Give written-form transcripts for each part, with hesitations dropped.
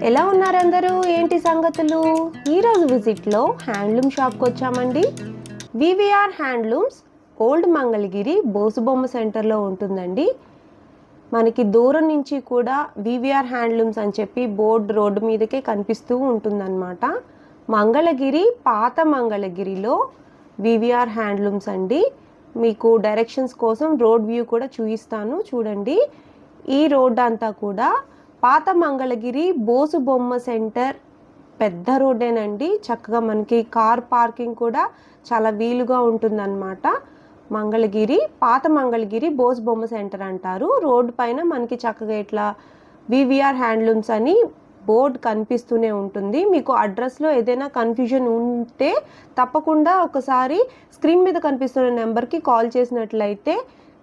ఎలా ఉన్నారు అందరూ? ఏంటి సంగతులు? ఈరోజు విజిట్లో హ్యాండ్లూమ్ షాప్కి వచ్చామండి. వివిఆర్ హ్యాండ్లూమ్స్ ఓల్డ్ మంగళగిరి బోసుబొమ్మ సెంటర్లో ఉంటుందండి. మనకి దూరం నుంచి కూడా వివిఆర్ హ్యాండ్లూమ్స్ అని చెప్పి బోర్డు రోడ్డు మీదకే కనిపిస్తూ ఉంటుందన్నమాట. మంగళగిరి పాత మంగళగిరిలో వివిఆర్ హ్యాండ్లూమ్స్ అండి. మీకు డైరెక్షన్స్ కోసం రోడ్ వ్యూ కూడా చూపిస్తాను చూడండి. ఈ రోడ్ అంతా కూడా పాత మంగళగిరి బోసుబొమ్మ సెంటర్ పెద్ద రోడ్డేనండి. చక్కగా మనకి కార్ పార్కింగ్ కూడా చాలా వీలుగా ఉంటుందన్నమాట. మంగళగిరి పాత మంగళగిరి బోసుబొమ్మ సెంటర్ అంటారు. రోడ్డు పైన మనకి చక్కగా ఇట్లా వివిఆర్ హ్యాండ్లూమ్స్ అని బోర్డ్ కనిపిస్తూనే ఉంటుంది. మీకు అడ్రస్లో ఏదైనా కన్ఫ్యూజన్ ఉంటే తప్పకుండా ఒకసారి స్క్రీన్ మీద కనిపిస్తున్న నెంబర్కి కాల్ చేసినట్లయితే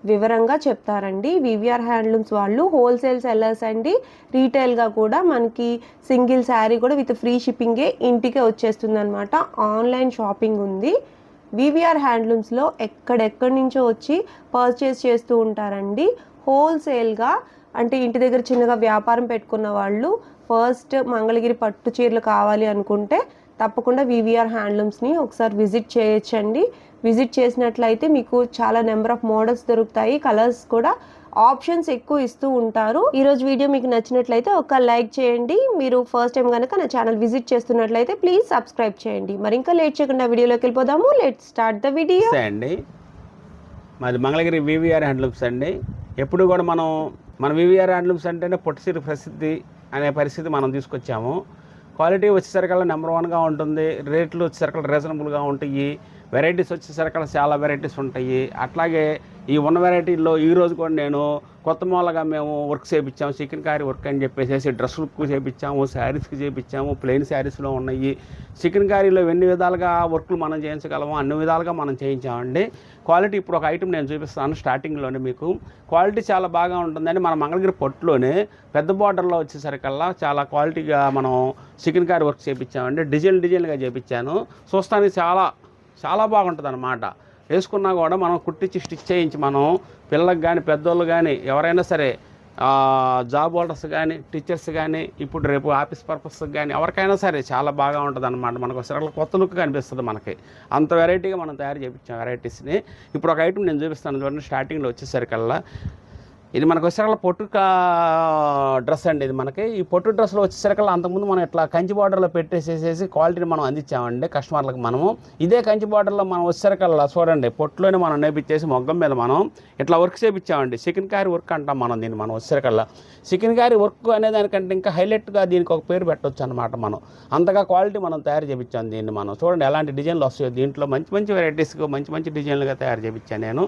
వివరంగా చెప్తారండి. వివిఆర్ హ్యాండ్లూమ్స్ వాళ్ళు హోల్సేల్ సెల్లర్స్ అండి. రీటైల్గా కూడా మనకి సింగిల్ శారీ కూడా విత్ ఫ్రీ షిప్పింగే ఇంటికే వచ్చేస్తుంది అనమాట. ఆన్లైన్ షాపింగ్ ఉంది. వివిఆర్ హ్యాండ్లూమ్స్లో ఎక్కడెక్కడి నుంచో వచ్చి పర్చేస్ చేస్తూ ఉంటారండి. హోల్సేల్గా అంటే ఇంటి దగ్గర చిన్నగా వ్యాపారం పెట్టుకున్న వాళ్ళు ఫస్ట్ మంగళగిరి పట్టు చీరలు కావాలి అనుకుంటే తప్పకుండా వివిఆర్ హ్యాండ్లూమ్స్ని ఒకసారి విజిట్ చేయొచ్చండి. విజిట్ చేసినట్లయితే మీకు చాలా నెంబర్ ఆఫ్ మోడల్స్ దొరుకుతాయి. కలర్స్ కూడా ఆప్షన్స్ ఎక్కువ ఇస్తూ ఉంటారు. ఈరోజు వీడియో మీకు నచ్చినట్లయితే ఒక లైక్ చేయండి. మీరు ఫస్ట్ టైం కనుక నా ఛానల్ విజిట్ చేస్తున్నట్లయితే ప్లీజ్ సబ్స్క్రైబ్ చేయండి. మరి ఇంకా లేట్ చేయకుండా వీడియోలోకి వెళ్ళిపోదాము. లెట్స్ స్టార్ట్ ద వీడియో అండి. మాది మంగళగిరి వివిఆర్ హ్యాండ్లూమ్స్ అండి. ఎప్పుడు కూడా మన వివిఆర్ హ్యాండ్లూమ్స్ అంటేనే పొట్టిసీర ప్రసిద్ధి అనే పరిస్థితి మనం తీసుకొచ్చాము. క్వాలిటీ వచ్చేసరికల్లా నెంబర్ వన్గా ఉంటుంది. రేట్లు వచ్చేసరికల్లా రీజనబుల్గా ఉంటాయి. వెరైటీస్ వచ్చేసరికల్లా చాలా వెరైటీస్ ఉంటాయి. అట్లాగే ఈ ఉన్న వెరైటీల్లో ఈరోజు కూడా నేను కొత్త మూలగా మేము వర్క్ చేయించాము. చికెన్ కారీ వర్క్ అని చెప్పేసి డ్రెస్సులకు చేయించాము, శారీస్కి చేయించాము. ప్లెయిన్ శారీస్లో ఉన్నాయి. చికెన్ కారీలో ఎన్ని విధాలుగా వర్క్లు మనం చేయించగలమో అన్ని విధాలుగా మనం చేయించామండి. క్వాలిటీ ఇప్పుడు ఒక ఐటమ్ నేను చూపిస్తాను స్టార్టింగ్లోనే. మీకు క్వాలిటీ చాలా బాగా ఉంటుందండి. మన మంగళగిరి పొట్టులోనే పెద్ద బార్డర్లో వచ్చేసరికల్లా చాలా క్వాలిటీగా మనం చికెన్ కారీ వర్క్ చేయించామండి. డిజైన్గా చేయించాను. చూస్తానికి చాలా బాగుంటుంది అన్నమాట. వేసుకున్నా కూడా మనం కుట్టించి స్టిచ్ చేయించి మనం పిల్లలకు కానీ పెద్దోళ్ళు కానీ ఎవరైనా సరే జాబ్ హోల్డర్స్ కానీ టీచర్స్ కానీ ఇప్పుడు రేపు ఆఫీస్ పర్పస్కి కానీ ఎవరికైనా సరే చాలా బాగా ఉంటుంది అన్నమాట. మనకు ఒకసారి కొత్త లుక్ కనిపిస్తుంది మనకి. అంత వెరైటీగా మనం తయారు చేయించాం వెరైటీస్ని. ఇప్పుడు ఒక ఐటమ్ నేను చూపిస్తాను చూడండి. స్టార్టింగ్లో వచ్చేసరికల్లా ఇది మనకు వచ్చేసరికల్లా పొట్టు డ్రెస్ అండి. ఇది మనకి ఈ పొట్టు డ్రెస్లో వచ్చేసరికల్లా అంతకుముందు మనం ఇట్లా కంచి బార్డర్లో పెట్టేసేసి క్వాలిటీని మనం అందించామండి కస్టమర్లకు. మనము ఇదే కంచి బార్డర్లో మనం వచ్చేసరికల్లా చూడండి పొట్టులోనే మనం నేర్పించేసి మొగ్గం మీద మనం ఇట్లా వర్క్ చేయించామండి. చికెన్ కారీ వర్క్ అంటాం మనం దీన్ని. మనం వచ్చేసరికల్లా చికెన్ కారీ వర్క్ అనే దానికంటే ఇంకా హైలైట్గా దీనికి ఒక పేరు పెట్టవచ్చు అనమాట. మనం అంతగా క్వాలిటీ మనం తయారు చేయించాం దీన్ని. మనం చూడండి ఎలాంటి డిజైన్లు వస్తాయో దీంట్లో. మంచి వెరైటీస్గా మంచి డిజైన్లుగా తయారు చేయించాను నేను.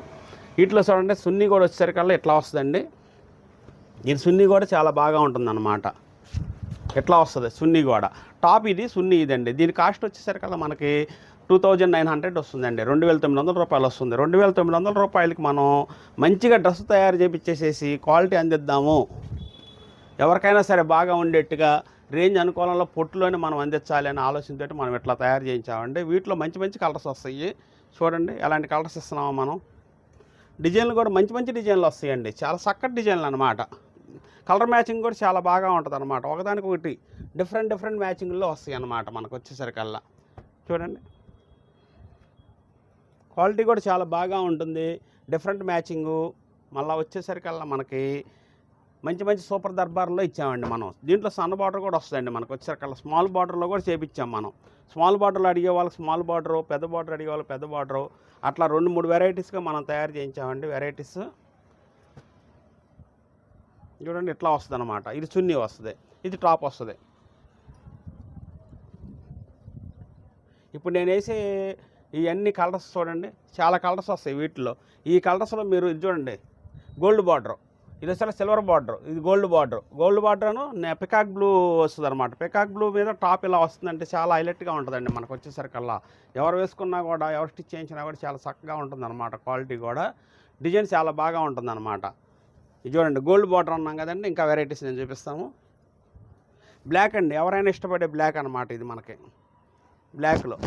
వీటిలో చూడండి సున్నీ కూడా వచ్చేసరికల్లా ఇట్లా వస్తుందండి. ఇది సున్నీ కూడా చాలా బాగా ఉంటుందన్నమాట. ఎట్లా వస్తుంది సున్నీ కూడా. టాప్ ఇది సున్నీ ఇదండి. దీని కాస్ట్ వచ్చేసరికల్లా మనకి 2900 వస్తుందండి. 2900 రూపాయలు వస్తుంది. 2900 రూపాయలకి మనం మంచిగా డ్రెస్ తయారు చేయించేసేసి క్వాలిటీ అందిద్దాము. ఎవరికైనా సరే బాగా ఉండేట్టుగా రేంజ్ అనుకూలంలో పొట్టులోనే మనం అందించాలి అనే ఆలోచనతో మనం ఇట్లా తయారు చేయించామండి. వీటిలో మంచి కలర్స్ వస్తాయి. చూడండి ఎలాంటి కలర్స్ ఇస్తున్నామో మనం. డిజైన్లు కూడా మంచి డిజైన్లు వస్తాయండి. చాలా చక్కటి డిజైన్లు అనమాట. కలర్ మ్యాచింగ్ కూడా చాలా బాగా ఉంటుంది అనమాట. ఒకదానికి ఒకటి డిఫరెంట్ మ్యాచింగ్లో వస్తాయి అన్నమాట మనకు వచ్చేసరికల్లా. చూడండి క్వాలిటీ కూడా చాలా బాగా ఉంటుంది. Different matching. మళ్ళీ వచ్చేసరికల్లా మనకి మంచి సూపర్ దర్బార్లో ఇచ్చామండి మనం. దీంట్లో సన్న బార్డర్ కూడా వస్తుందండి మనకు వచ్చేసరికల్లా. స్మాల్ బార్డర్లో కూడా చేపించాం మనం. స్మాల్ బార్డర్లో అడిగే వాళ్ళకి స్మాల్ బార్డరు, పెద్ద బార్డర్ అడిగే వాళ్ళకి పెద్ద బార్డరు, అట్లా 2-3 వెరైటీస్గా మనం తయారు చేయించామండి. వెరైటీస్ చూడండి ఇట్లా వస్తుంది అనమాట. ఇది చున్నీ వస్తుంది, ఇది టాప్ వస్తుంది. ఇప్పుడు నేను వేసే ఇవన్నీ కలర్స్ చూడండి చాలా కలర్స్ వస్తాయి వీటిలో. ఈ కలర్స్లో మీరు ఇది చూడండి గోల్డ్ బార్డర్, ఇది వచ్చేసరికి సిల్వర్ బార్డర్, ఇది గోల్డ్ బార్డర్ను పికాక్ బ్లూ వస్తుంది అనమాట. పికాక్ బ్లూ మీద టాప్ ఇలా వస్తుందంటే చాలా హైలైట్గా ఉంటుందండి మనకు వచ్చేసరికల్లా. ఎవరు వేసుకున్నా కూడా ఎవరు స్టిచ్ చేయించినా కూడా చాలా చక్కగా ఉంటుంది అనమాట. క్వాలిటీ కూడా డిజైన్ చాలా బాగా ఉంటుంది అనమాట. ఇది చూడండి గోల్డ్ బార్డర్ అన్నాం కదండి. ఇంకా వెరైటీస్ నేను చూపిస్తాము. బ్లాక్ అండి, ఎవరైనా ఇష్టపడే బ్లాక్ అనమాట. ఇది మనకి బ్లాక్లో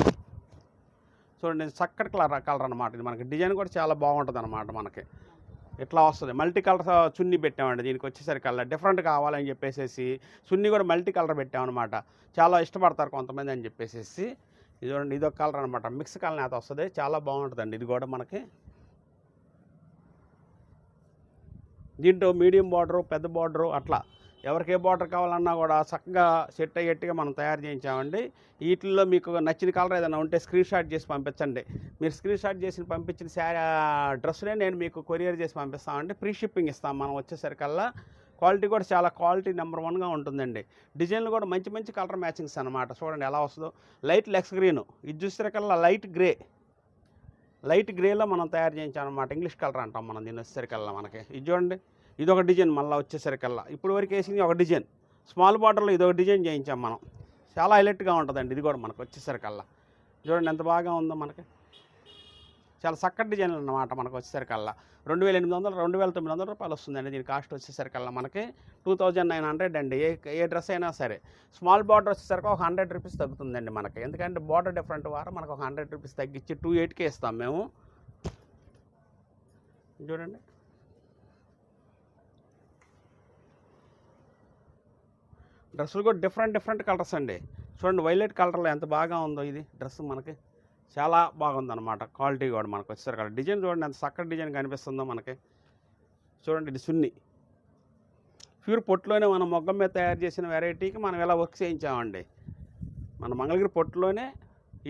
చూడండి చక్కటి కలర్ అనమాట. ఇది మనకి డిజైన్ కూడా చాలా బాగుంటుంది అనమాట. మనకి ఇట్లా వస్తుంది. మల్టీ కలర్ చున్నీ పెట్టామండి దీనికి వచ్చేసరికల్లా. డిఫరెంట్ కావాలని చెప్పేసి చున్నీ కూడా మల్టీ కలర్ పెట్టామన్నమాట. చాలా ఇష్టపడతారు కొంతమంది అని చెప్పేసి. ఇది చూడండి, ఇదొక కలర్ అనమాట. మిక్స్ కలర్ నేత వస్తుంది, చాలా బాగుంటుందండి. ఇది కూడా మనకి దీంట్లో మీడియం బార్డరు, పెద్ద బార్డరు అట్లా ఎవరికి ఏ బార్డర్ కావాలన్నా కూడా చక్కగా సెట్ అయ్యేట్టుగా మనం తయారు చేయించామండి. వీటిల్లో మీకు నచ్చిన కలర్ ఏదైనా ఉంటే స్క్రీన్ షాట్ చేసి పంపించండి. మీరు స్క్రీన్ షాట్ చేసి పంపించిన డ్రెస్సునే నేను మీకు కొరియర్ చేసి పంపిస్తామండి. ఫ్రీ షిప్పింగ్ ఇస్తాం మనం వచ్చేసరికల్లా. క్వాలిటీ కూడా చాలా క్వాలిటీ నెంబర్ 1గా ఉంటుందండి. డిజైన్లు కూడా మంచి మంచి కలర్ మ్యాచింగ్స్ అనమాట. చూడండి ఎలా వస్తుందో. లైట్ లెక్స్ గ్రీను, ఇది చూసేసరికల్లా లైట్ గ్రేలో మనం తయారు చేయించాం అనమాట. ఇంగ్లీష్ కలర్ అంటాం మనం దీన్ని వచ్చేసరికల్లా. మనకి ఇది చూడండి, ఇది ఒక డిజైన్ మళ్ళీ వచ్చేసరికల్లా. ఇప్పుడు వరకు వేసింది ఒక డిజైన్, స్మాల్ బార్డర్లో ఇది ఒక డిజైన్ చేయించాం మనం. చాలా హైలైట్గా ఉంటుందండి ఇది కూడా మనకు వచ్చేసరికల్లా. చూడండి ఎంత బాగా ఉందో మనకి. చాలా చక్కటి డిజైన్లు అన్నమాట మనకు వచ్చేసరికల్లా. 2800 2900 రూపాయలు వస్తుందండి దీని కాస్ట్ వచ్చేసరికల్లా. మనకి 2900 అండి. ఏ డ్రెస్ అయినా సరే. స్మాల్ బార్డర్ వచ్చేసరికి ఒక 100 రూపీస్ తగ్గుతుందండి మనకి. ఎందుకంటే బార్డర్ డిఫరెంట్ వారు మనకు ఒక 100 రూపీస్ తగ్గించి 28కే ఇస్తాం మేము. చూడండి డ్రెస్సులు కూడా డిఫరెంట్ కలర్స్ అండి. చూడండి వైలెట్ కలర్లో ఎంత బాగా ఉందో ఇది డ్రెస్ మనకి. చాలా బాగుందన్నమాట. క్వాలిటీ కూడా మనకు వచ్చేసరికి డిజైన్ చూడండి ఎంత చక్కటి డిజైన్ కనిపిస్తుందో మనకి. చూడండి ఇది సున్ని ప్యూర్ పొట్టులోనే మనం మొగ్గం మీద తయారు చేసిన వెరైటీకి మనం ఎలా వర్క్ చేయించామండి. మన మంగళగిరి పొట్టులోనే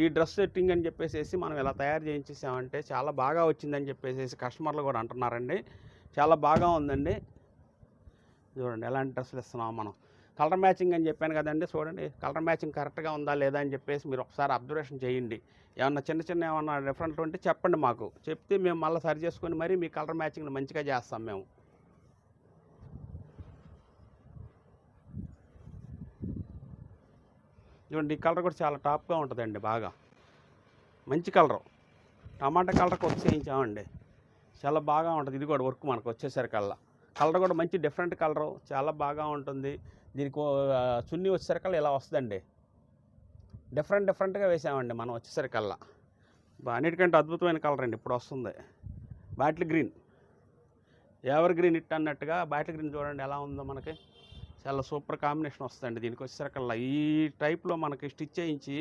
ఈ డ్రెస్ సెట్టింగ్ అని చెప్పేసి మనం ఎలా తయారు చేయించేసామంటే చాలా బాగా వచ్చిందని చెప్పేసి కస్టమర్లు కూడా అంటున్నారండి. చాలా బాగా ఉందండి. చూడండి ఎలాంటి డ్రెస్సులు ఇస్తున్నాం మనం. కలర్ మ్యాచింగ్ అని చెప్పాను కదండి. చూడండి కలర్ మ్యాచింగ్ కరెక్ట్గా ఉందా లేదా అని చెప్పేసి మీరు ఒకసారి అబ్జర్వేషన్ చేయండి. ఏమన్నా చిన్న ఏమన్నా డిఫరెంట్ ఉంటే చెప్పండి మాకు. చెప్తే మేము మళ్ళీ సరి చేసుకొని మరి మీ కలర్ మ్యాచింగ్ని మంచిగా చేస్తాం మేము. చూడండి ఈ కలర్ కూడా చాలా టాప్గా ఉంటుందండి. బాగా మంచి కలరు, టమాటా కలర్కి వర్క్ చేయించామండి. చాలా బాగా ఉంటుంది ఇది కూడా వర్క్ మనకు వచ్చేసరికల్లా. కలర్ కూడా మంచి డిఫరెంట్ కలరు, చాలా బాగా ఉంటుంది. దీనికి చున్నీ వచ్చేసరికల్లా ఇలా వస్తుందండి. డిఫరెంట్గా వేసామండి మనం వచ్చేసరికల్లా. అన్నిటికంటే అద్భుతమైన కలర్ అండి ఇప్పుడు వస్తుంది. Bottle green, ever green it అన్నట్టుగా బాటిల్ గ్రీన్ చూడండి ఎలా ఉందో మనకి. చాలా సూపర్ కాంబినేషన్ వస్తుందండి దీనికి వచ్చేసరికల్లా. ఈ టైప్లో మనకి స్టిచ్ చేయించి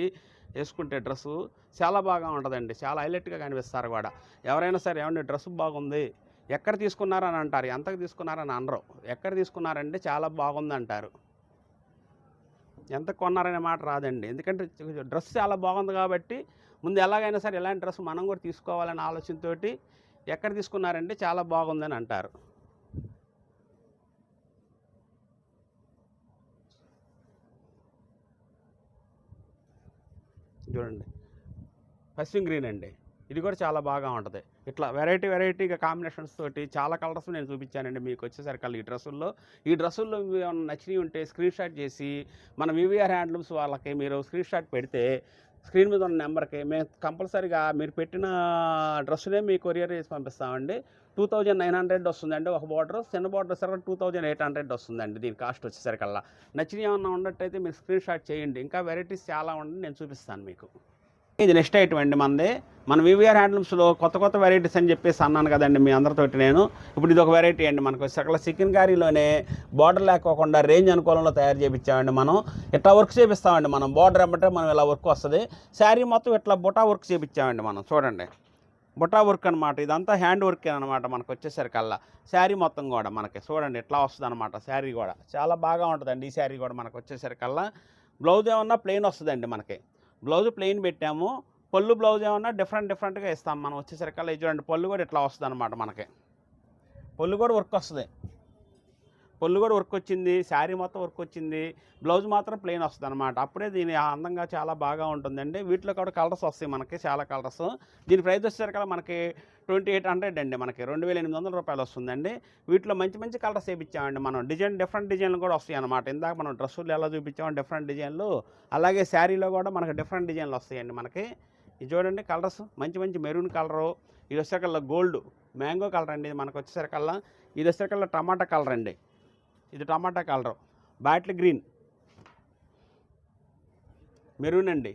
వేసుకుంటే డ్రెస్సు చాలా బాగా ఉంటుందండి. చాలా హైలైట్గా కనిపిస్తారు కూడా. ఎవరైనా సరే ఏమంటే డ్రెస్ బాగుంది, ఎక్కడ తీసుకున్నారని అంటారు, ఎంతకు తీసుకున్నారని అనరు. ఎక్కడ తీసుకున్నారంటే చాలా బాగుంది అంటారు. ఎంత కొన్నారనే మాట రాదండి. ఎందుకంటే డ్రెస్ చాలా బాగుంది కాబట్టి ముందు ఎలాగైనా సరే ఇలాంటి డ్రెస్ మనం కూడా తీసుకోవాలనే ఆలోచనతోటి ఎక్కడ తీసుకున్నారంటే చాలా బాగుందని అంటారు. చూడండి పశ్చిమ గ్రీన్ అండి, ఇది కూడా చాలా బాగా ఉంటుంది. ఇట్లా వెరైటీగా కాంబినేషన్స్ తోటి చాలా కలర్స్ నేను చూపించానండి మీకు వచ్చేసరికి ఈ డ్రెస్సుల్లో ఏమైనా నచ్చినవి ఉంటే స్క్రీన్ షాట్ చేసి మన వివిఆర్ హ్యాండ్లూమ్స్ వాళ్ళకి మీరు స్క్రీన్ షాట్ పెడితే స్క్రీన్ మీద ఉన్న నెంబర్కి మేము కంపల్సరీగా మీరు పెట్టిన డ్రెస్సునే మీ కొరియర్ చేసి పంపిస్తామండి. 2900 వస్తుందండి ఒక బార్డర్. చిన్న బార్డర్ సరిగ్గా 2800 వస్తుందండి దీని కాస్ట్ వచ్చేసరికల్లా. నచ్చినవి ఏమన్నా ఉన్నట్టయితే మీరు స్క్రీన్ షాట్ చేయండి. ఇంకా వెరైటీస్ చాలా ఉండి నేను చూపిస్తాను మీకు. ఇది నెక్స్ట్ ఐటమ్ అండి మనది. మన వివిఆర్ హ్యాండ్లూమ్స్లో కొత్త వెరైటీస్ అని చెప్పేసి అన్నాను కదండి మీ అందరితోటి నేను. ఇప్పుడు ఇది ఒక వెరైటీ అండి మనకు సకల చికెన్ కారీలోనే బార్డర్ లేకోకుండా రేంజ్ అనుకూలంలో తయారు చేయించామండి మనం. ఇట్లా వర్క్ చేపిస్తామండి మనం. బార్డర్ ఏమంటే మనం ఇలా వర్క్ వస్తుంది. శారీ మొత్తం ఇట్లా బుటా వర్క్ చేయించామండి మనం. చూడండి బుటా వర్క్ అనమాట. ఇదంతా హ్యాండ్ వర్క్ అనమాట మనకు వచ్చేసరికల్లా. శారీ మొత్తం కూడా మనకి చూడండి ఇట్లా వస్తుంది అనమాట. శారీ కూడా చాలా బాగా ఉంటుందండి. ఈ శారీ కూడా మనకు వచ్చేసరికల్లా. బ్లౌజ్ ఏమన్నా ప్లెయిన్ వస్తుందండి మనకి. బ్లౌజ్ ప్లెయిన్ పెట్టాము. పళ్ళు బ్లౌజ్ ఏమన్నా డిఫరెంట్గా ఇస్తాం మనం వచ్చేసరికల్లా. చూడండి పళ్ళు కూడా ఇట్లా వస్తుంది అనమాట మనకి. పళ్ళు కూడా వర్క్ వస్తుంది. పళ్ళు కూడా వర్క్ వచ్చింది, శారీ మొత్తం వర్క్ వచ్చింది, బ్లౌజ్ మాత్రం ప్లెయిన్ వస్తుంది అనమాట. అప్పుడే దీని అందంగా చాలా బాగా ఉంటుందండి. వీటిలో కూడా కలర్స్ వస్తాయి మనకి, చాలా కలర్స్. దీని ప్రైస్ వచ్చేసరికి మనకి 2800 అండి. మనకి 2800 రూపాయలు వస్తుందండి. వీటిలో మంచి కలర్స్ వేయించామండి మనం. డిఫరెంట్ డిజైన్లు కూడా వస్తాయి అనమాట. ఇందాక మనం డ్రెస్సులు ఎలా చూపించామో డిఫరెంట్ డిజైన్లు, అలాగే శారీలో కూడా మనకి డిఫరెంట్ డిజైన్లు వస్తాయండి మనకి. ఇది చూడండి కలర్స్ మంచి మెరూన్ కలరు, ఇది వచ్చేసరికల్లా గోల్డ్ మ్యాంగో కలర్ అండి. ఇది మనకు వచ్చేసరికల్లా ఇది వచ్చేసరికల్లా టమాటా కలర్ అండి. ఇది టమాటా కలరు, బాటిల్ గ్రీన్, మెరూన్ అండి.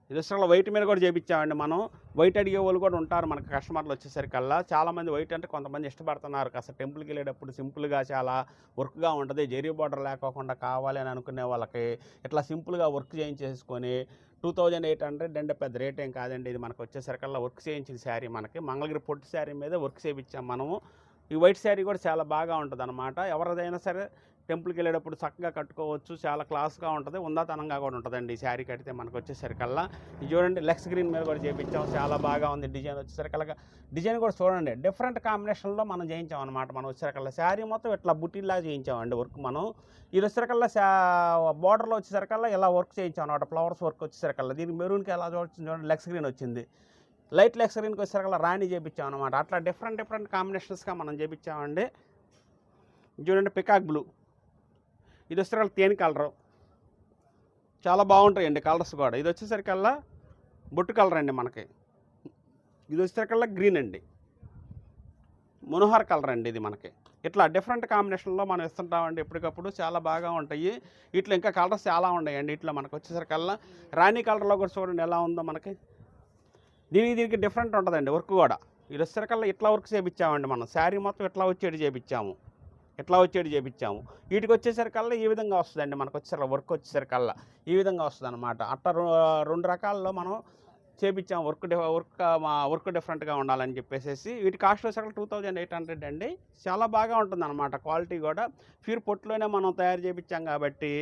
ఇది వచ్చేసరికల్లా వైట్ మీద కూడా చేయించామండి మనం. వైట్ అడిగే వాళ్ళు కూడా ఉంటారు మనకు కస్టమర్లు వచ్చేసరికల్లా. చాలామంది వైట్ అంటే కొంతమంది ఇష్టపడుతున్నారు, కాస్త టెంపుల్కి వెళ్ళేటప్పుడు సింపుల్గా చాలా వర్క్గా ఉంటుంది, జెరీ బార్డర్ లేకోకుండా కావాలి అని అనుకునే వాళ్ళకి ఇట్లా సింపుల్గా వర్క్ చేయించేసుకొని 2800 అంటే పెద్ద రేట్ ఏం కాదండి. ఇది మనకు వచ్చేసరికల్లా వర్క్ చేయించిన శారీ, మనకి మంగళగిరి పొట్టు శారీ మీద వర్క్ చేయించాం మనము. ఈ వైట్ శారీ కూడా చాలా బాగా ఉంటుంది అనమాట. ఎవరిదైనా సరే టెంపుల్కి వెళ్ళేటప్పుడు చక్కగా కట్టుకోవచ్చు, చాలా క్లాస్గా ఉంటుంది, ఉందాతనంగా కూడా ఉంటుందండి ఈ శారీ కడితే మనకు వచ్చేసరికల్లా. ఇది చూడండి, లెక్స్ గ్రీన్ మీద కూడా చేయించాం, చాలా బాగా ఉంది డిజైన్ వచ్చేసరికల్లా. డిజైన్ కూడా చూడండి, డిఫరెంట్ కాంబినేషన్లో మనం చేయించాం అనమాట. మనం వచ్చేసరికల్లా శారీ మొత్తం ఇట్లా బుట్టీలాగా చేయించామండి వర్క్ మనం. ఇది వచ్చేసరికల్లా బార్డర్లో వచ్చేసరికల్లా ఇలా వర్క్ చేయించాం అనమాట, ఫ్లవర్స్ వర్క్ వచ్చేసరికల్లా. దీనికి మెరూన్కి ఎలా చూడండి లెక్స్ గ్రీన్ వచ్చింది, లైట్ లెక్స్ గ్రీన్కి వచ్చేసరికల్లా రాణి చేయించాం అనమాట. అట్లా డిఫరెంట్ కాంబినేషన్స్గా మనం చేయించామండి. చూడండి, పికాక్ బ్లూ, ఇది వచ్చేసరికి తేనె కలరు, చాలా బాగుంటాయండి కలర్స్ కూడా. ఇది వచ్చేసరికల్లా బొట్టు కలర్ అండి మనకి. ఇది వచ్చేసరికల్లా గ్రీన్ అండి, మనోహర్ కలర్ అండి ఇది మనకి. ఇట్లా డిఫరెంట్ కాంబినేషన్లో మనం ఇస్తుంటామండి ఎప్పటికప్పుడు, చాలా బాగా ఉంటాయి. ఇట్లా ఇంకా కలర్స్ చాలా ఉన్నాయండి. ఇట్లా మనకు వచ్చేసరికల్లా రాణి కలర్లో కూడా చూడండి ఎలా ఉందో మనకి. దీనికి డిఫరెంట్ ఉంటుందండి వర్క్ కూడా. ఇది వచ్చేసరికల్లా ఇట్లా వర్క్ చేయించామండి మనం. శారీ మొత్తం ఇట్లా వచ్చేది చేయించాము. వీటికి వచ్చేసరికల్లా ఈ విధంగా వస్తుందండి మనకు వచ్చేసరికి వర్క్ వచ్చేసరికల్లా ఈ విధంగా వస్తుంది అనమాట. అట్లా 2 రకాల్లో మనం చేయించాం వర్క్ డిఫరెంట్గా ఉండాలని చెప్పేసి. వీటి కాస్ట్ వచ్చేసరికి 2800 అండి. చాలా బాగా ఉంటుంది అనమాట, క్వాలిటీ కూడా. ప్యూర్ పొట్టులోనే మనం తయారు చేయించాం కాబట్టి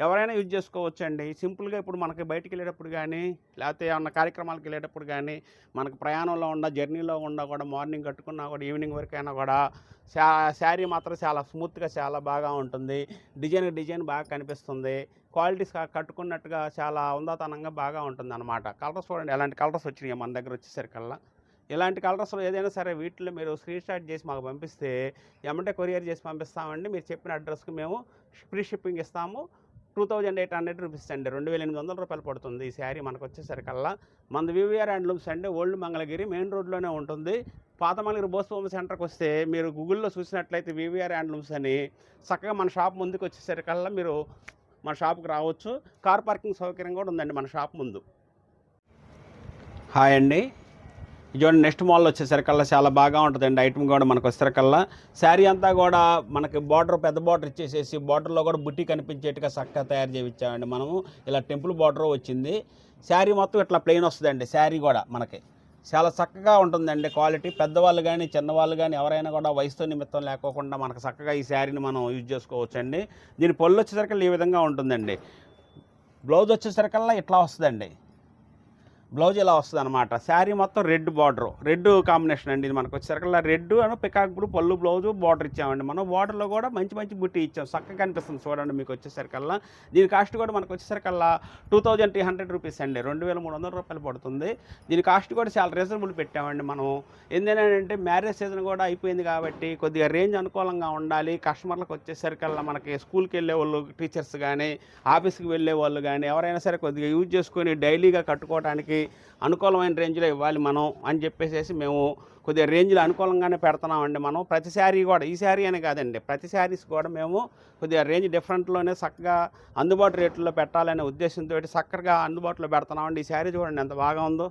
ఎవరైనా యూజ్ చేసుకోవచ్చండి. సింపుల్గా ఇప్పుడు మనకి బయటికి వెళ్ళేటప్పుడు కానీ, లేకపోతే ఏమన్నా కార్యక్రమాలకు వెళ్ళేటప్పుడు కానీ, మనకు ప్రయాణంలో జర్నీలో కూడా మార్నింగ్ కట్టుకున్నా కూడా ఈవినింగ్ వరకైనా కూడా శారీ మాత్రం చాలా స్మూత్గా చాలా బాగా ఉంటుంది. డిజైన్ బాగా కనిపిస్తుంది, క్వాలిటీస్ కట్టుకున్నట్టుగా చాలా ఉందాతనంగా బాగా ఉంటుంది అనమాట. కలర్స్ చూడండి ఎలాంటి కలర్స్ వచ్చినాయి మన దగ్గర వచ్చేసరికల్లా. ఇలాంటి కలర్స్లో ఏదైనా సరే వీటిలో మీరు స్క్రీన్ షాట్ చేసి మాకు పంపిస్తే ఏమంటే కొరియర్ చేసి పంపిస్తామండి. మీరు చెప్పిన అడ్రస్కి మేము ఫ్రీ షిప్పింగ్ ఇస్తాము. 2800 రూపీస్ అండి, 2800 రూపాయలు పడుతుంది ఈ శారీ మనకు వచ్చేసరికల్లా. మన వివిఆర్ హ్యాండ్లూమ్స్ అండి, ఓల్డ్ మంగళగిరి మెయిన్ రోడ్లోనే ఉంటుంది. పాత మంగళగిరి బోసుబొమ్మ సెంటర్కి వస్తే మీరు గూగుల్లో చూసినట్లయితే వివిఆర్ హ్యాండ్లూమ్స్ అని చక్కగా మన షాప్ ముందుకు వచ్చేసరికల్లా మీరు మన షాప్కి రావచ్చు. కార్ పార్కింగ్ సౌకర్యం కూడా ఉందండి మన షాప్ ముందు. హాయ్ అండి, చూడండి నెక్స్ట్ మాల్లో వచ్చేసరికల్లా చాలా బాగా ఉంటుందండి ఐటమ్ కూడా మనకు వచ్చేసరికల్లా. శారీ అంతా కూడా మనకి పెద్ద బార్డర్ ఇచ్చేసేసి బార్డర్లో కూడా బుట్టి కనిపించేట్టుగా చక్కగా తయారు చేయించామండి మనము. ఇలా టెంపుల్ బార్డర్ వచ్చింది. శారీ మొత్తం ఇట్లా ప్లెయిన్ వస్తుందండి. శారీ కూడా మనకి చాలా చక్కగా ఉంటుందండి క్వాలిటీ. పెద్దవాళ్ళు కానీ చిన్నవాళ్ళు కానీ ఎవరైనా కూడా వయసుతో నిమిత్తం లేకోకుండా మనకు చక్కగా ఈ శారీని మనం యూజ్ చేసుకోవచ్చండి. దీని పళ్ళు వచ్చేసరికల్లా ఈ విధంగా ఉంటుందండి. బ్లౌజ్ వచ్చేసరికల్లా ఇట్లా వస్తుందండి, బ్లౌజ్ ఇలా వస్తుంది అనమాట. శారీ మొత్తం రెడ్ కాంబినేషన్ అండి. ఇది మనకు వచ్చేసరికల్లా రెడ్ అని పికాక్ బ్లూ పళ్ళు బ్లౌజ్ బార్డర్ ఇచ్చామండి మనం. బార్డర్లో కూడా మంచి బుట్టి ఇచ్చాం, చక్కగా కనిపిస్తుంది చూడండి మీకు వచ్చేసరికల్లా. దీని కాస్ట్ కూడా మనకు వచ్చేసరికల్లా 2300 రూపీస్ అండి, 2300 రూపాయలు పడుతుంది. దీని కాస్ట్ కూడా చాలా రీజనబుల్ పెట్టామండి మనం. ఏంటంటే మ్యారేజ్ సీజన్ కూడా అయిపోయింది కాబట్టి కొద్దిగా రేంజ్ అనుకూలంగా ఉండాలి. కస్టమర్లకు వచ్చేసరికల్లా మనకి స్కూల్కి వెళ్ళే వాళ్ళు, టీచర్స్ కానీ, ఆఫీస్కి వెళ్ళే వాళ్ళు కానీ ఎవరైనా సరే కొద్దిగా యూజ్ చేసుకొని డైలీగా కట్టుకోవడానికి అనుకూలమైన రేంజ్లో ఇవ్వాలి మనం అని చెప్పేసి మేము కొద్దిగా రేంజ్లో అనుకూలంగానే పెడుతున్నామండి మనం. ప్రతి శారీ కూడా, ఈ శారీ అనే కాదండి, ప్రతి శారీస్ కూడా మేము కొద్దిగా రేంజ్ డిఫరెంట్లోనే చక్కగా అందుబాటు రేట్లలో పెట్టాలనే ఉద్దేశంతో చక్కగా అందుబాటులో పెడుతున్నామండి. ఈ శారీ చూడండి ఎంత బాగా ఉందో,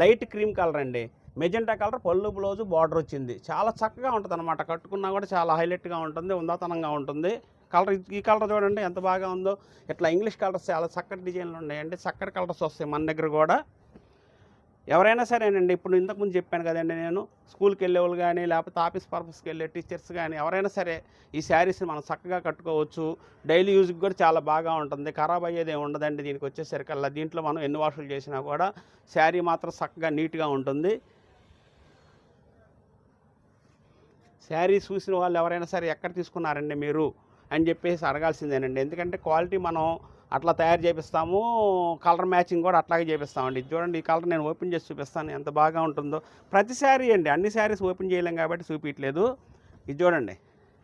లైట్ క్రీమ్ కలర్ అండి, మెజెంటా కలర్ పళ్ళు బ్లౌజు బార్డర్ వచ్చింది. చాలా చక్కగా ఉంటుంది అనమాట, కట్టుకున్నా కూడా చాలా హైలైట్గా ఉంటుంది, ఉందాతనంగా ఉంటుంది. ఈ కలర్ చూడండి ఎంత బాగా ఉందో. ఇట్లా ఇంగ్లీష్ కలర్స్ చాలా చక్కటి డిజైన్లు ఉన్నాయండి, చక్కటి కలర్స్ వస్తాయి మన దగ్గర కూడా. ఎవరైనా సరేనండి, ఇప్పుడు ఇంతకుముందు చెప్పాను కదండి, నేను స్కూల్కి వెళ్ళేవాళ్ళు కానీ, లేకపోతే ఆఫీస్ పర్పస్కి వెళ్ళే టీచర్స్ కానీ ఎవరైనా సరే ఈ శారీస్ని మనం చక్కగా కట్టుకోవచ్చు. డైలీ యూజ్కి కూడా చాలా బాగా ఉంటుంది, ఖరాబ్ అయ్యేది ఏమి ఉండదండి. దీనికి వచ్చేసరికల్లా దీంట్లో మనం ఎన్ని వాషులు చేసినా కూడా శారీ మాత్రం చక్కగా నీట్గా ఉంటుంది. శారీ చూసిన వాళ్ళు ఎవరైనా సరే ఎక్కడ తీసుకున్నారండి మీరు అని చెప్పేసి అడగాల్సిందేనండి. ఎందుకంటే క్వాలిటీ మనం అట్లా తయారు చేపిస్తాము, కలర్ మ్యాచింగ్ కూడా అట్లాగే చేపిస్తామండి. చూడండి ఈ కలర్ నేను ఓపెన్ చేసి చూపిస్తాను ఎంత బాగా ఉంటుందో. ప్రతి శారీ అండి, అన్ని శారీస్ ఓపెన్ చేయలేం కాబట్టి చూపించట్లేదు. ఇది చూడండి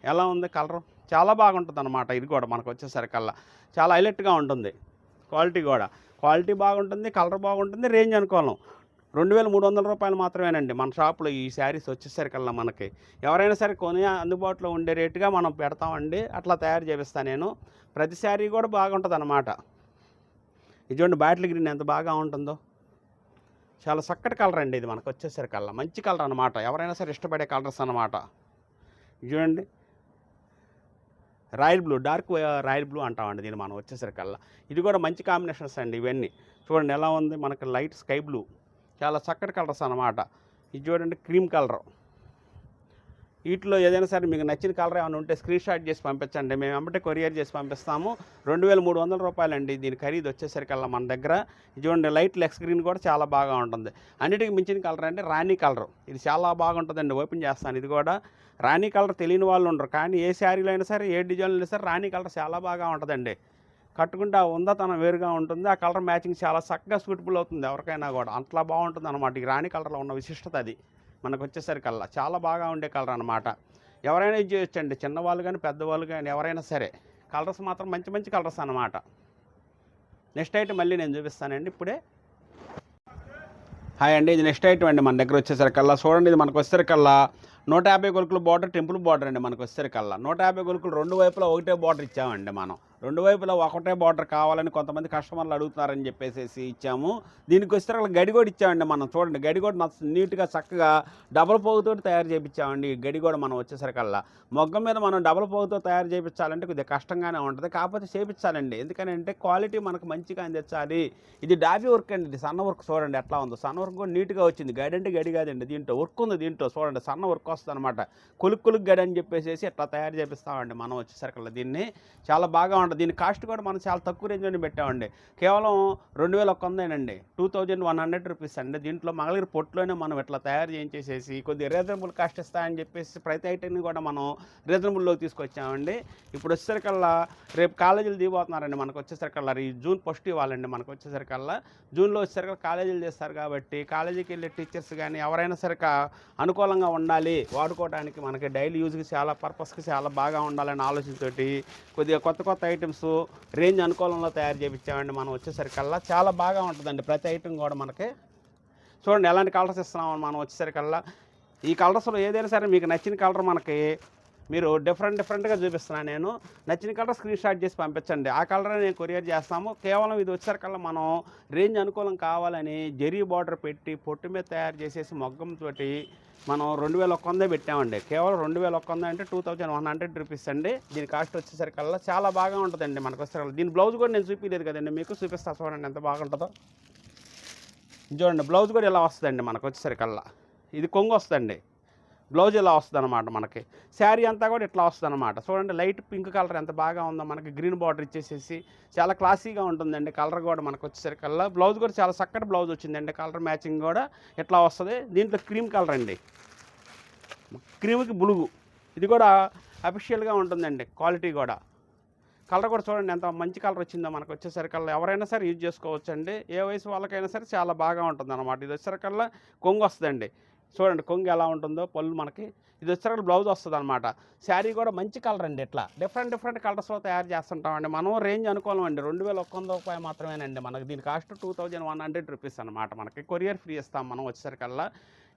ఎలా ఉంది కలర్, చాలా బాగుంటుంది అనమాట. ఇది కూడా మనకు వచ్చేసరికల్లా చాలా హైలైట్గా ఉంటుంది. క్వాలిటీ బాగుంటుంది, కలర్ బాగుంటుంది, రేంజ్ అనుకూలం. 2300 రూపాయలు మాత్రమేనండి మన షాప్లో ఈ శారీస్ వచ్చేసరికల్లా. మనకి ఎవరైనా సరే కొని అందుబాటులో ఉండే రేటుగా మనం పెడతామండి, అట్లా తయారు చేపిస్తాను నేను. ప్రతి శారీ కూడా బాగుంటుంది అనమాట. ఇది చూడండి బాటిల్ గ్రీన్ ఎంత బాగా ఉంటుందో, చాలా చక్కటి కలర్ అండి ఇది మనకు వచ్చేసరికల్లా. మంచి కలర్ అనమాట, ఎవరైనా సరే ఇష్టపడే కలర్స్ అనమాట. చూడండి, royal blue, dark royal blue అంటామండి దీన్ని మనం వచ్చేసరికల్లా. ఇది కూడా మంచి కాంబినేషన్స్ అండి ఇవన్నీ. చూడండి ఎలా ఉంది, మనకి లైట్ స్కై బ్లూ, చాలా చక్కటి కలర్స్ అనమాట. ఇది చూడండి క్రీమ్ కలర్. వీటిలో ఏదైనా సరే మీకు నచ్చిన కలర్ ఏమైనా ఉంటే స్క్రీన్ షాట్ చేసి పంపించండి, మేము వెంబటే కొరియర్ చేసి పంపిస్తాము. 2300 రూపాయలండి దీని ఖరీదు వచ్చేసరికల్లా మన దగ్గర. చూడండి లైట్ లెక్స్ గ్రీన్ కూడా చాలా బాగా ఉంటుంది. అన్నిటికీ మించిన కలర్ అంటే రాణి కలర్, ఇది చాలా బాగుంటుందండి. ఓపెన్ చేస్తాను, ఇది కూడా రాణి కలర్ తెలియని వాళ్ళు ఉండరు, కానీ ఏ శారీలో అయినా సరే ఏ డిజైన్లో అయినా సరే రాణి కలర్ చాలా బాగా ఉంటుందండి. కట్టుకుంటే ఆ ఉందతనం వేరుగా ఉంటుంది, ఆ కలర్ మ్యాచింగ్ చాలా చక్కగా సూటబుల్ అవుతుంది ఎవరికైనా కూడా, అంతలా బాగుంటుంది అనమాట. ఈ రాణి కలర్లో ఉన్న విశిష్టత అది మనకు వచ్చేసరికల్లా చాలా బాగా ఉండే కలర్ అనమాట. ఎవరైనా యూజ్ చేయొచ్చండి, చిన్నవాళ్ళు కానీ పెద్దవాళ్ళు కానీ ఎవరైనా సరే. కలర్స్ మాత్రం మంచి మంచి కలర్స్ అనమాట. నెక్స్ట్ ఐటమ్ మళ్ళీ నేను చూపిస్తానండి ఇప్పుడే. హాయ్ అండి, ఇది నెక్స్ట్ ఐటమ్ అండి మన దగ్గర వచ్చేసరికల్లా. చూడండి, ఇది మనకు వచ్చేసరికల్లా 150 గొలుకుల బార్డర్, టెంపుల్ బార్డర్ అండి మనకు వచ్చేసరికల్లా. 150 గొలుకులు రెండు వైపులా ఒకటే బార్డర్ ఇచ్చామండి మనం. రెండు వైపులా ఒకటే బార్డర్ కావాలని కొంతమంది కస్టమర్లు అడుగుతున్నారని చెప్పేసి ఇచ్చాము. దీనికి వచ్చేసరికి గడి కూడా ఇచ్చామండి మనం. చూడండి, గడి కూడా నీట్గా చక్కగా డబల్ పోగుతో తయారు చేయించామండి. ఈ గడి కూడా మనం వచ్చేసరికల్లా మొగ్గం మీద మనం డబల్ పోగుతో తయారు చేయించాలంటే కొద్దిగా కష్టంగానే ఉంటుంది, కాకపోతే చేయించాలండి. ఎందుకంటే క్వాలిటీ మనకు మంచిగా అందించాలి. ఇది డాబీ వర్క్ అండి, ఇది సన్న వర్క్. చూడండి ఎట్లా ఉందో, సన్న వర్క్ కూడా నీట్గా వచ్చింది. గడి అంటే గడి కాదండి, దీంట్లో వర్క్ ఉంది. దీంట్లో చూడండి సన్న వర్క్ వస్తుంది అనమాట. కొలుక్కు గడి అని చెప్పేసి ఇట్లా తయారు చేపిస్తామండి మనం వచ్చేసరికల్లా. దీన్ని చాలా బాగా ఉంటుంది. దీని కాస్ట్ కూడా మనం చాలా తక్కువ రేంజ్లోనే పెట్టామండి. కేవలం 2100 2100 రూపీస్ అండి. దీంట్లో మంగళగిరి పొట్టులోనే మనం ఇట్లా తయారు చేయించేసేసి కొద్దిగా రీజనబుల్ కాస్ట్ ఇస్తాయని చెప్పేసి ప్రతి ఐటెంని కూడా మనం రీజనబుల్లో తీసుకొచ్చామండి. ఇప్పుడు వచ్చేసరికల్లా రేపు కాలేజీలు దిగిపోతున్నారండి మనకు వచ్చేసరికల్లా. ఈ జూన్ 1 ఇవ్వాలండి మనకు వచ్చేసరికల్లా. జూన్లో వచ్చేసరికల్లా కాలేజీలు చేస్తారు కాబట్టి కాలేజీకి వెళ్ళే టీచర్స్ కానీ ఎవరైనా సరే అనుకూలంగా ఉండాలి వాడుకోవడానికి, మనకి డైలీ యూజ్కి చాలా పర్పస్కి చాలా బాగా ఉండాలని ఆలోచనతోటి కొద్దిగా కొత్త కొత్త ఐటమ్స్ రేంజ్ అనుకూలంలో తయారు చేయించామండి మనం వచ్చేసరికల్లా. చాలా బాగా ఉంటుందండి ప్రతి ఐటమ్ కూడా మనకి. చూడండి ఎలాంటి కలర్స్ ఇస్తున్నామని మనం వచ్చేసరికల్లా. ఈ కలర్స్లో ఏదైనా సరే మీకు నచ్చిన కలర్ మనకి మీరు డిఫరెంట్గా చూపిస్తున్నాను నేను. నచ్చిన కలర్ స్క్రీన్ షాట్ చేసి పంపించండి, ఆ కలర్ నేను కొరియర్ చేస్తాము. కేవలం ఇది వచ్చేసరికల్లా మనం రేంజ్ అనుకూలం కావాలని జరీ బార్డర్ పెట్టి పొట్టు మీద తయారు చేసేసి మొగ్గంతో మనం 2100 పెట్టామండి. కేవలం 2100 అంటే 2100 రూపీస్ అండి. దీని కాస్ట్ వచ్చేసరికల్లా చాలా బాగా ఉంటుందండి మనకు వచ్చేసరికల్లా. దీని బ్లౌజ్ కూడా నేను చూపించలేదు కదండి, మీకు చూపిస్తా చూడండి ఎంత బాగుంటుందో. చూడండి బ్లౌజ్ కూడా ఇలా వస్తుందండి మనకు వచ్చేసరికల్లా. ఇది కొంగు వస్తుందండి, బ్లౌజ్ ఇలా వస్తుంది అనమాట. మనకి శారీ అంతా కూడా ఇట్లా వస్తుంది అనమాట. చూడండి లైట్ పింక్ కలర్ ఎంత బాగా ఉందో, మనకి గ్రీన్ బార్డర్ ఇచ్చేసేసి చాలా క్లాసీగా ఉంటుందండి. కలర్ కూడా మనకు వచ్చేసరికల్లా బ్లౌజ్ కూడా చాలా చక్కటి బ్లౌజ్ వచ్చిందండి. కలర్ మ్యాచింగ్ కూడా ఇట్లా వస్తుంది. దీంట్లో క్రీమ్ కలర్ అండి, క్రీమ్కి బులుగు, ఇది కూడా అఫిషియల్గా ఉంటుందండి. క్వాలిటీ కూడా కలర్ కూడా చూడండి ఎంత మంచి కలర్ వచ్చిందో మనకు వచ్చేసరికల్లా. ఎవరైనా సరే యూజ్ చేసుకోవచ్చు అండి, ఏ వయసు వాళ్ళకైనా సరే చాలా బాగా ఉంటుంది అనమాట. ఇది వచ్చేసరికల్లా కొంగు వస్తుందండి. చూడండి కొంగు ఎలా ఉంటుందో, పళ్ళు మనకి. ఇది వచ్చేసరికి బ్లౌజ్ వస్తుంది అనమాట. శారీ కూడా మంచి కలర్ అండి. ఇట్లా డిఫరెంట్ కలర్స్లో తయారు చేస్తుంటామండి మనం. రేంజ్ అనుకూలం అండి, 2100 రూపాయలు మాత్రమేనండి మనకి. దీని కాస్ట్ 2100 రూపీస్ అనమాట. మనకి కొరియర్ ఫ్రీ ఇస్తాం మనం వచ్చేసరికల్లా.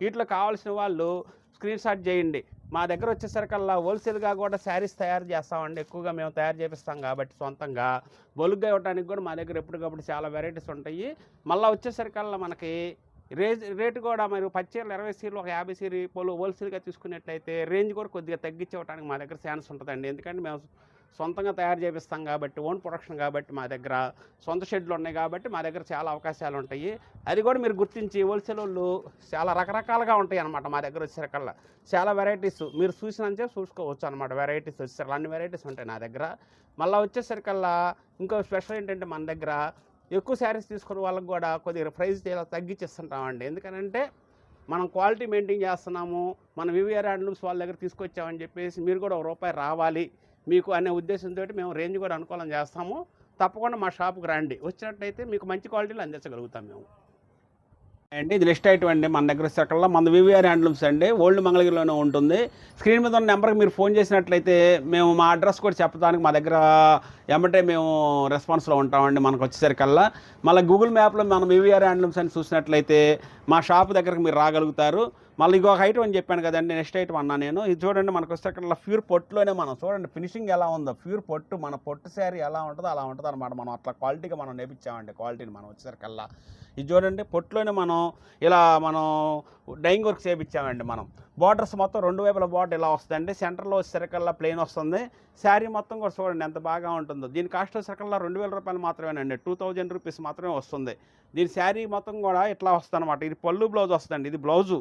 వీటిలో కావాల్సిన వాళ్ళు స్క్రీన్ షాట్ చేయండి. మా దగ్గర వచ్చేసరికల్లా హోల్సేల్గా కూడా శారీస్ తయారు చేస్తామండి. ఎక్కువగా మేము తయారు చేపిస్తాం కాబట్టి సొంతంగా బొలుగ్గా ఇవ్వడానికి కూడా మా దగ్గర ఎప్పటికప్పుడు చాలా వెరైటీస్ ఉంటాయి. మళ్ళీ వచ్చేసరికల్లా మనకి రేటు కూడా మీరు 10 చీరలు 20 చీరలు ఒక 50 చీర పొలు హోల్సేల్గా తీసుకున్నట్లయితే రేంజ్ కూడా కొద్దిగా తగ్గించేవడానికి మా దగ్గర ఛాన్స్ ఉంటుందండి. ఎందుకంటే మేము సొంతంగా తయారు చేపిస్తాం కాబట్టి, ఓన్ ప్రొడక్షన్ కాబట్టి, మా దగ్గర సొంత షెడ్లు ఉన్నాయి కాబట్టి మా దగ్గర చాలా అవకాశాలు ఉంటాయి. అది కూడా మీరు గుర్తించి హోల్సేల్ వాళ్ళు చాలా రకరకాలుగా ఉంటాయి అన్నమాట. మా దగ్గర వచ్చేసరికల్లా చాలా వెరైటీస్ మీరు చూసినంతే చూసుకోవచ్చు అనమాట. వెరైటీస్ వచ్చేసరికి అన్ని వెరైటీస్ ఉంటాయి నా దగ్గర. మళ్ళీ వచ్చేసరికల్లా ఇంకో స్పెషల్ ఏంటంటే మన దగ్గర ఎక్కువ శారీస్ తీసుకునే వాళ్ళకి కూడా కొద్దిగా ప్రైస్ తగ్గించేస్తుంటామండి. ఎందుకనంటే మనం క్వాలిటీ మెయింటైన్ చేస్తున్నాము, మనం వివిఆర్ హ్యాండ్లూమ్స్ వాళ్ళ దగ్గర తీసుకొచ్చామని చెప్పేసి మీరు కూడా ₹1 రావాలి మీకు అనే ఉద్దేశంతో మేము రేంజ్ కూడా అనుకూలం చేస్తాము. తప్పకుండా మా షాప్కి రండి, వచ్చినట్టయితే మీకు మంచి క్వాలిటీలో అందించగలుగుతాం మేము అండి. ఇది నెక్స్ట్ ఐటమ్ అండి మన దగ్గర వచ్చేసరికల్లా మన వివిఆర్ హ్యాండ్లూమ్స్ అండి, ఓల్డ్ మంగళగిరిలోనే ఉంటుంది. స్క్రీన్ మీద ఉన్న నెంబర్కి మీరు ఫోన్ చేసినట్లయితే మేము మా అడ్రస్ కూడా చెప్పడానికి మా దగ్గర ఏమంటే మేము రెస్పాన్స్లో ఉంటామండి మనకు వచ్చేసరికల్లా. మళ్ళీ గూగుల్ మ్యాప్లో మనం వివిఆర్ హ్యాండ్లూమ్స్ అని చూసినట్లయితే మా షాప్ దగ్గరకు మీరు రాగలుగుతారు. మళ్ళీ ఇంకొక ఐటమ్ అని చెప్పాను కదండి, నెక్స్ట్ ఐటమ్ అన్నా నేను. ఇది చూడండి, మనకు వచ్చేసరికల్లా ప్యూర్ పొట్టులోనే మనం చూడండి ఫినిషింగ్ ఎలా ఉందో. ప్యూర్ పొట్టు, మన పొట్టు శారీ ఎలా ఉంటుందో అలా ఉంటుంది అనమాట. మనం అట్లా క్వాలిటీగా మనం నేర్పించామండి, క్వాలిటీని మనం వచ్చేసరికల్లా. ఇది చూడండి, పొట్టులోనే మనం ఇలా మనం డైయింగ్ వర్క్ చేయించామండి. మనం బార్డర్స్ మొత్తం 2 వైపుల బార్డర్ ఇలా వస్తుందండి. సెంటర్లో వచ్చేసరికల్లా ప్లెయిన్ వస్తుంది. శారీ మొత్తం కూడా చూడండి ఎంత బాగా ఉంటుందో. దీని కాస్ట్ వచ్చేసరికల్లా 2000 రూపాయలు మాత్రమేనండి, 2000 రూపీస్ మాత్రమే వస్తుంది. దీని శారీ మొత్తం కూడా ఇట్లా వస్తుంది అనమాట. ఇది పళ్ళు బ్లౌజ్ వస్తుందండి, ఇది బ్లౌజు,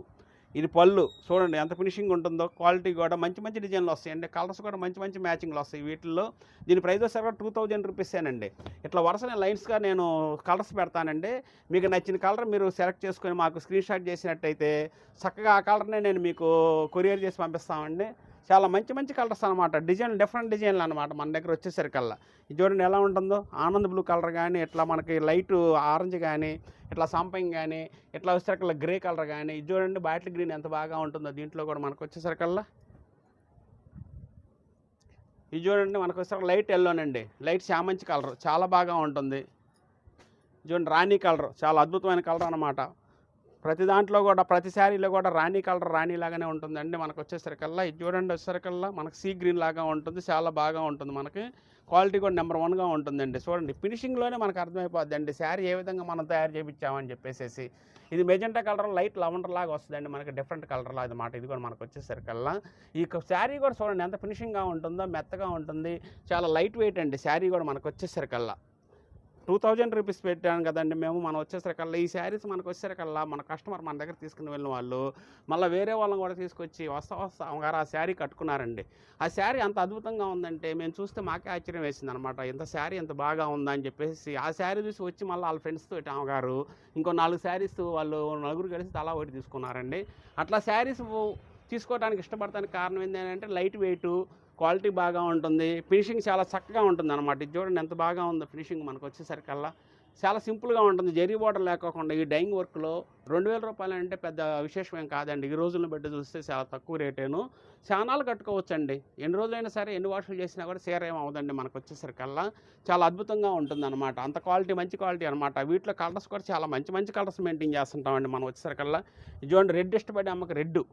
ఇది పళ్ళు. చూడండి ఎంత ఫినిషింగ్ ఉంటుందో. క్వాలిటీ కూడా మంచి మంచి డిజైన్లు వస్తాయండి. కలర్స్ కూడా మంచి మంచి మ్యాచింగ్లు వస్తాయి వీటిల్లో. దీని ప్రైస్ వచ్చేసరికి 2000 రూపీసేనండి. ఇట్లా వరుసనే లైన్స్గా నేను కలర్స్ పెడతానండి. మీకు నచ్చిన కలర్ మీరు సెలెక్ట్ చేసుకొని మాకు స్క్రీన్ షాట్ చేసినట్టయితే చక్కగా ఆ కలర్నే నేను మీకు కొరియర్ చేసి పంపిస్తామండి. చాలా మంచి మంచి కలర్స్ అనమాట, డిజైన్లు డిఫరెంట్ డిజైన్లు అనమాట మన దగ్గర వచ్చేసరికల్లా. ఇది చూడండి ఎలా ఉంటుందో. ఆనంద్ బ్లూ కలర్ కానీ, ఇట్లా మనకి లైట్ ఆరెంజ్ కానీ, ఇట్లా సంపంగి కానీ, ఇట్లా వచ్చేసరికల్లా గ్రే కలర్ కానీ, ఇది చూడండి బాటిల్ గ్రీన్ ఎంత బాగా ఉంటుందో. దీంట్లో కూడా మనకు వచ్చేసరికల్లా ఇది చూడండి, మనకు వచ్చేసరికి లైట్ ఎల్లోనండి, లైట్ చామంతి కలర్ చాలా బాగా ఉంటుంది. చూడండి రాణి కలర్, చాలా అద్భుతమైన కలర్ అనమాట. ప్రతి దాంట్లో కూడా ప్రతి శారీలో కూడా రాణి కలర్ రాణిలాగానే ఉంటుందండి. మనకు వచ్చేసరికల్లా ఇది చూడండి, వచ్చేసరికల్లా మనకు సీ గ్రీన్ లాగా ఉంటుంది, చాలా బాగా ఉంటుంది. మనకి క్వాలిటీ కూడా నెంబర్ 1గా ఉంటుందండి. చూడండి ఫినిషింగ్లోనే మనకు అర్థమైపోద్దండి శారీ ఏ విధంగా మనం తయారు చేయించామని చెప్పేసి. ఇది మెజెంటా కలర్ లైట్ లెవెండర్ లాగా వస్తుందండి, మనకి డిఫరెంట్ కలర్ లాగా అనమాట. ఇది కూడా మనకు వచ్చేసరికల్లా ఈ శారీ కూడా చూడండి ఎంత ఫినిషింగ్గా ఉంటుందో, మెత్తగా ఉంటుంది, చాలా లైట్ వెయిట్ అండి. శారీ కూడా మనకు వచ్చేసరికల్లా 2000 రూపీస్ పెట్టాను కదండి మేము. మనం వచ్చేసరికల్లా ఈ శారీస్ మనకు వచ్చేసరికల్లా మన కస్టమర్ మన దగ్గర తీసుకుని వెళ్ళిన వాళ్ళు మళ్ళీ వేరే వాళ్ళని కూడా తీసుకొచ్చి వస్తా గారు ఆ శారీ కట్టుకున్నారండి. ఆ శారీ అంత అద్భుతంగా ఉందంటే మేము చూస్తే మాకే ఆశ్చర్యం వేసింది అనమాట. ఇంత శారీ ఎంత బాగా ఉందని చెప్పేసి ఆ శారీ చూసి వచ్చి మళ్ళీ వాళ్ళ ఫ్రెండ్స్తో అమ్మగారు ఇంకో 4 శారీస్ వాళ్ళు నలుగురు కలిసి తలా ఒకటి తీసుకున్నారండి. అట్లా శారీస్ తీసుకోవడానికి ఇష్టపడటానికి కారణం ఏంటంటే లైట్ వెయిట్, క్వాలిటీ బాగా ఉంటుంది, ఫినిషింగ్ చాలా చక్కగా ఉంటుంది అనమాట. ఇది చూడండి ఎంత బాగా ఉందో ఫినిషింగ్ మనకు వచ్చేసరికల్లా. చాలా సింపుల్గా ఉంటుంది, జరీ బార్డర్ లేకోకుండా. ఈ డైయింగ్ వర్క్లో 2000 రూపాయలు అంటే పెద్ద విశేషమేం కాదండి. ఈ రోజులను బట్టి చూస్తే చాలా తక్కువ రేటేను. చానాలు కట్టుకోవచ్చండి, ఎన్ని రోజులైనా సరే ఎన్ని వాషులు చేసినా కూడా సేర్ ఏం అవ్వదండి మనకు వచ్చేసరికల్లా. చాలా అద్భుతంగా ఉంటుందన్నమాట, అంత క్వాలిటీ మంచి క్వాలిటీ అనమాట. వీటిలో కలర్స్ కూడా చాలా మంచి మంచి కలర్స్ మెయింటైన్ చేస్తుంటామండి మనం వచ్చేసరికల్లా. ఇది చూడండి రెడ్ ఇష్టపడి అమ్మకి రెడ్,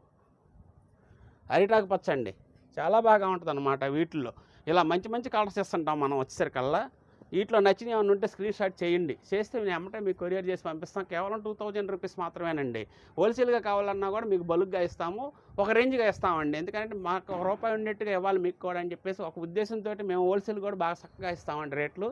అరిటాకు పచ్చ అండి, చాలా బాగా ఉంటుంది అనమాట. వీటిల్లో ఇలా మంచి మంచి కలర్స్ ఇస్తుంటాం మనం వచ్చేసరికల్లా. వీటిలో నచ్చిన ఏమైనా ఉంటే స్క్రీన్ షాట్ చేయండి, చేస్తే నేను ఎమ్మటే మీకు కొరియర్ చేసి పంపిస్తాం. కేవలం 2000 రూపీస్ మాత్రమేనండి. హోల్సేల్గా కావాలన్నా కూడా మీకు బల్క్గా ఇస్తాము, ఒక రేంజ్గా ఇస్తామండి. ఎందుకంటే మాకు ₹1 ఉండేట్టుగా ఇవ్వాలి మీకు కూడా అని చెప్పేసి ఒక ఉద్దేశంతో మేము హోల్సేల్ కూడా బాగా చక్కగా ఇస్తామండి రేట్లు.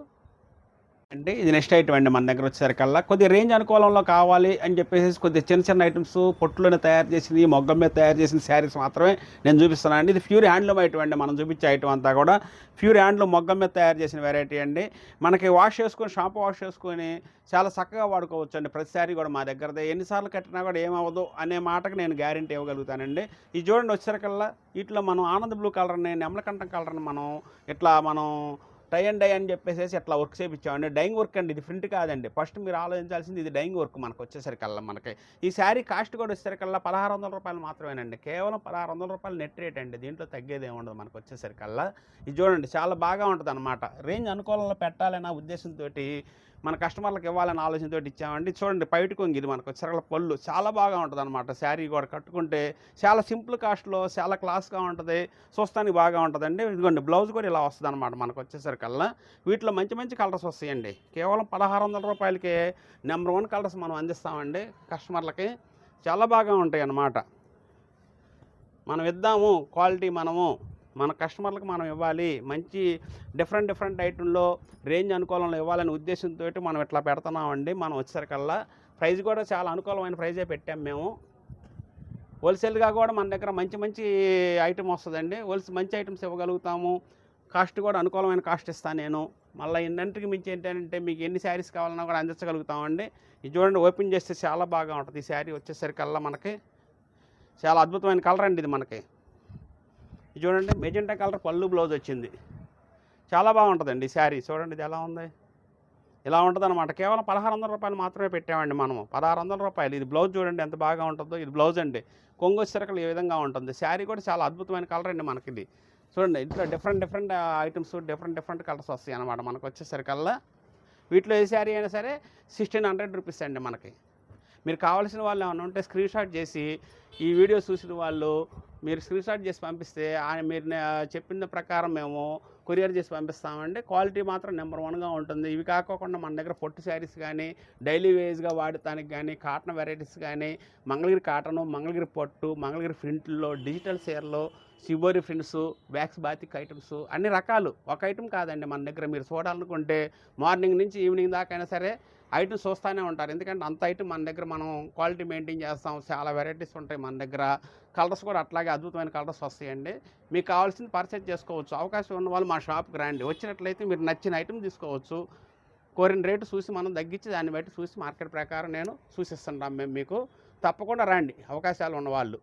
అంటే ఇది నెక్స్ట్ ఐటమ్ అండి మన దగ్గర వచ్చేసరికల్లా. కొద్దిగా రేంజ్ అనుకూలంలో కావాలి అని చెప్పేసి కొద్దిగా చిన్న చిన్న ఐటమ్స్ పొట్టులోనే తయారు చేసింది, మొగ్గం మీద తయారు చేసిన శారీస్ మాత్రమే నేను చూపిస్తున్నాను అండి. ఇది ప్యూర్ హ్యాండ్లూమ్ ఐటమ్ అండి. మనం చూపించే ఐటమ్ అంతా కూడా ప్యూర్ హ్యాండ్లూమ్ మొగ్గం మీద తయారు చేసిన వెరైటీ అండి. మనకి వాష్ చేసుకొని షాంపూ వాష్ చేసుకొని చాలా చక్కగా వాడుకోవచ్చు అండి. ప్రతి శారీ కూడా మా దగ్గరదే, ఎన్నిసార్లు కట్టినా కూడా ఏమవ్వదు అనే మాటకు నేను గ్యారెంటీ ఇవ్వగలుగుతానండి. ఇది చూడండి వచ్చేసరికల్లా వీటిలో మనం ఆనంద్ బ్లూ కలర్ని, నెమలకంఠం కలర్ని మనం ఇట్లా మనం టై అండ్ డై అని చెప్పేసి ఇట్లా వర్క్ చేయించామండి. డైయింగ్ వర్క్ అండి, ఇది ప్రింట్ కాదండి. ఫస్ట్ మీరు ఆలోచించాల్సింది ఇది డైయింగ్ వర్క్ మనకు వచ్చేసరికల్లా. మనకి ఈ శారీ కాస్ట్ కూడా వచ్చేసరికల్లా ₹1600 మాత్రమేనండి. కేవలం ₹1600 నెట్ రేట్ అండి, దీంట్లో తగ్గేది ఏమి ఉండదు మనకు వచ్చేసరికల్లా. ఇది చూడండి చాలా బాగా ఉంటుంది అనమాట. రేంజ్ అనుకూలంలో పెట్టాలన్న ఉద్దేశంతో మన కస్టమర్లకు ఇవ్వాలని ఆలోచనతో ఇచ్చామండి. చూడండి బయట కొంగి, ఇది మనకు వచ్చేసరికల్లా పళ్ళు చాలా బాగా ఉంటుంది అనమాట. శారీ కూడా కట్టుకుంటే చాలా సింపుల్ కాస్ట్లో చాలా క్లాస్గా ఉంటుంది, చూస్తానికి బాగా ఉంటుందండి. ఇదిగోండి బ్లౌజ్ కూడా ఇలా వస్తుంది అనమాట మనకు వచ్చేసరికల్లా. వీటిలో మంచి మంచి కలర్స్ వస్తాయండి. కేవలం ₹1600కే నెంబర్ 1 కలర్స్ మనం అందిస్తామండి కస్టమర్లకి. చాలా బాగా ఉంటాయి అన్నమాట. మనం ఇద్దాము క్వాలిటీ, మనము మన కస్టమర్లకు మనం ఇవ్వాలి, మంచి డిఫరెంట్ ఐటెంలో రేంజ్ అనుకూలంలో ఇవ్వాలనే ఉద్దేశంతో మనం ఇట్లా పెడుతున్నామండి. మనం వచ్చేసరికల్లా ప్రైస్ కూడా చాలా అనుకూలమైన ప్రైజే పెట్టాం మేము. హోల్సేల్గా కూడా మన దగ్గర మంచి ఐటమ్ వస్తుందండి. మంచి ఐటమ్స్ ఇవ్వగలుగుతాము. కాస్ట్ కూడా అనుకూలమైన కాస్ట్ ఇస్తాను నేను. మళ్ళీ ఇన్నింటికి మించి ఏంటంటే మీకు ఎన్ని శారీస్ కావాలన్నా కూడా అందించగలుగుతామండి. ఇది చూడండి ఓపెన్ చేస్తే చాలా బాగా ఉంటుంది. ఈ శారీ వచ్చేసరికల్లా మనకి చాలా అద్భుతమైన కలర్ అండి ఇది మనకి. ఇది చూడండి మెజెంటా కలర్ పళ్ళు బ్లౌజ్ వచ్చింది, చాలా బాగుంటుందండి ఈ శారీ. చూడండి ఇది ఎలా ఉంది, ఇలా ఉంటుంది అనమాట. కేవలం ₹1600 మాత్రమే పెట్టామండి మనము, ₹1600. ఇది బ్లౌజ్ చూడండి ఎంత బాగా ఉంటుందో. ఇది బ్లౌజ్ అండి, కొంగు వచ్చేసరికి ఈ విధంగా ఉంటుంది. శారీ కూడా చాలా అద్భుతమైన కలర్ అండి మనకి. ఇది చూడండి ఇంట్లో డిఫరెంట్ ఐటమ్స్, డిఫరెంట్ కలర్స్ వస్తాయి అనమాట మనకు వచ్చేసరికల్లా. వీటిలో ఏ శారీ అయినా సరే 1600 రూపీస్ అండి మనకి. మీరు కావాల్సిన వాళ్ళు ఏమైనా ఉంటే స్క్రీన్ షాట్ చేసి ఈ వీడియో చూసిన వాళ్ళు మీరు స్క్రీన్ షాట్ చేసి పంపిస్తే మీరు చెప్పిన ప్రకారం మేము కొరియర్ చేసి పంపిస్తామండి. క్వాలిటీ మాత్రం నెంబర్ 1గా ఉంటుంది. ఇవి కాకోకుండా మన దగ్గర పొట్టు శారీస్ కానీ డైలీ వేజ్గా వాడటానికి కానీ కాటన్ వెరైటీస్ కానీ మంగళగిరి కాటను, మంగళగిరి పొట్టు, మంగళగిరి ప్రింట్లో, డిజిటల్ చీరలు, shibori prints, wax batik items అన్ని రకాలు. ఒక ఐటమ్ కాదండి మన దగ్గర. మీరు చూడాలనుకుంటే మార్నింగ్ నుంచి ఈవినింగ్ దాకా అయినా సరే ఐటమ్ చూస్తూనే ఉంటారు. ఎందుకంటే అంత ఐటమ్ మన దగ్గర మనం క్వాలిటీ మెయింటైన్ చేస్తాం. చాలా వెరైటీస్ ఉంటాయి మన దగ్గర. కలర్స్ కూడా అట్లాగే అద్భుతమైన కలర్స్ వస్తాయండి. మీకు కావాల్సింది పర్చేజ్ చేసుకోవచ్చు. అవకాశం ఉన్న వాళ్ళు మా షాప్కి రండి. వచ్చినట్లయితే మీరు నచ్చిన ఐటమ్ తీసుకోవచ్చు. కోరిన రేటు చూసి మనం తగ్గించి దాన్ని బట్టి చూసి మార్కెట్ ప్రకారం నేను సూచిస్తుంటాం మేము మీకు. తప్పకుండా రండి అవకాశాలు ఉన్నవాళ్ళు.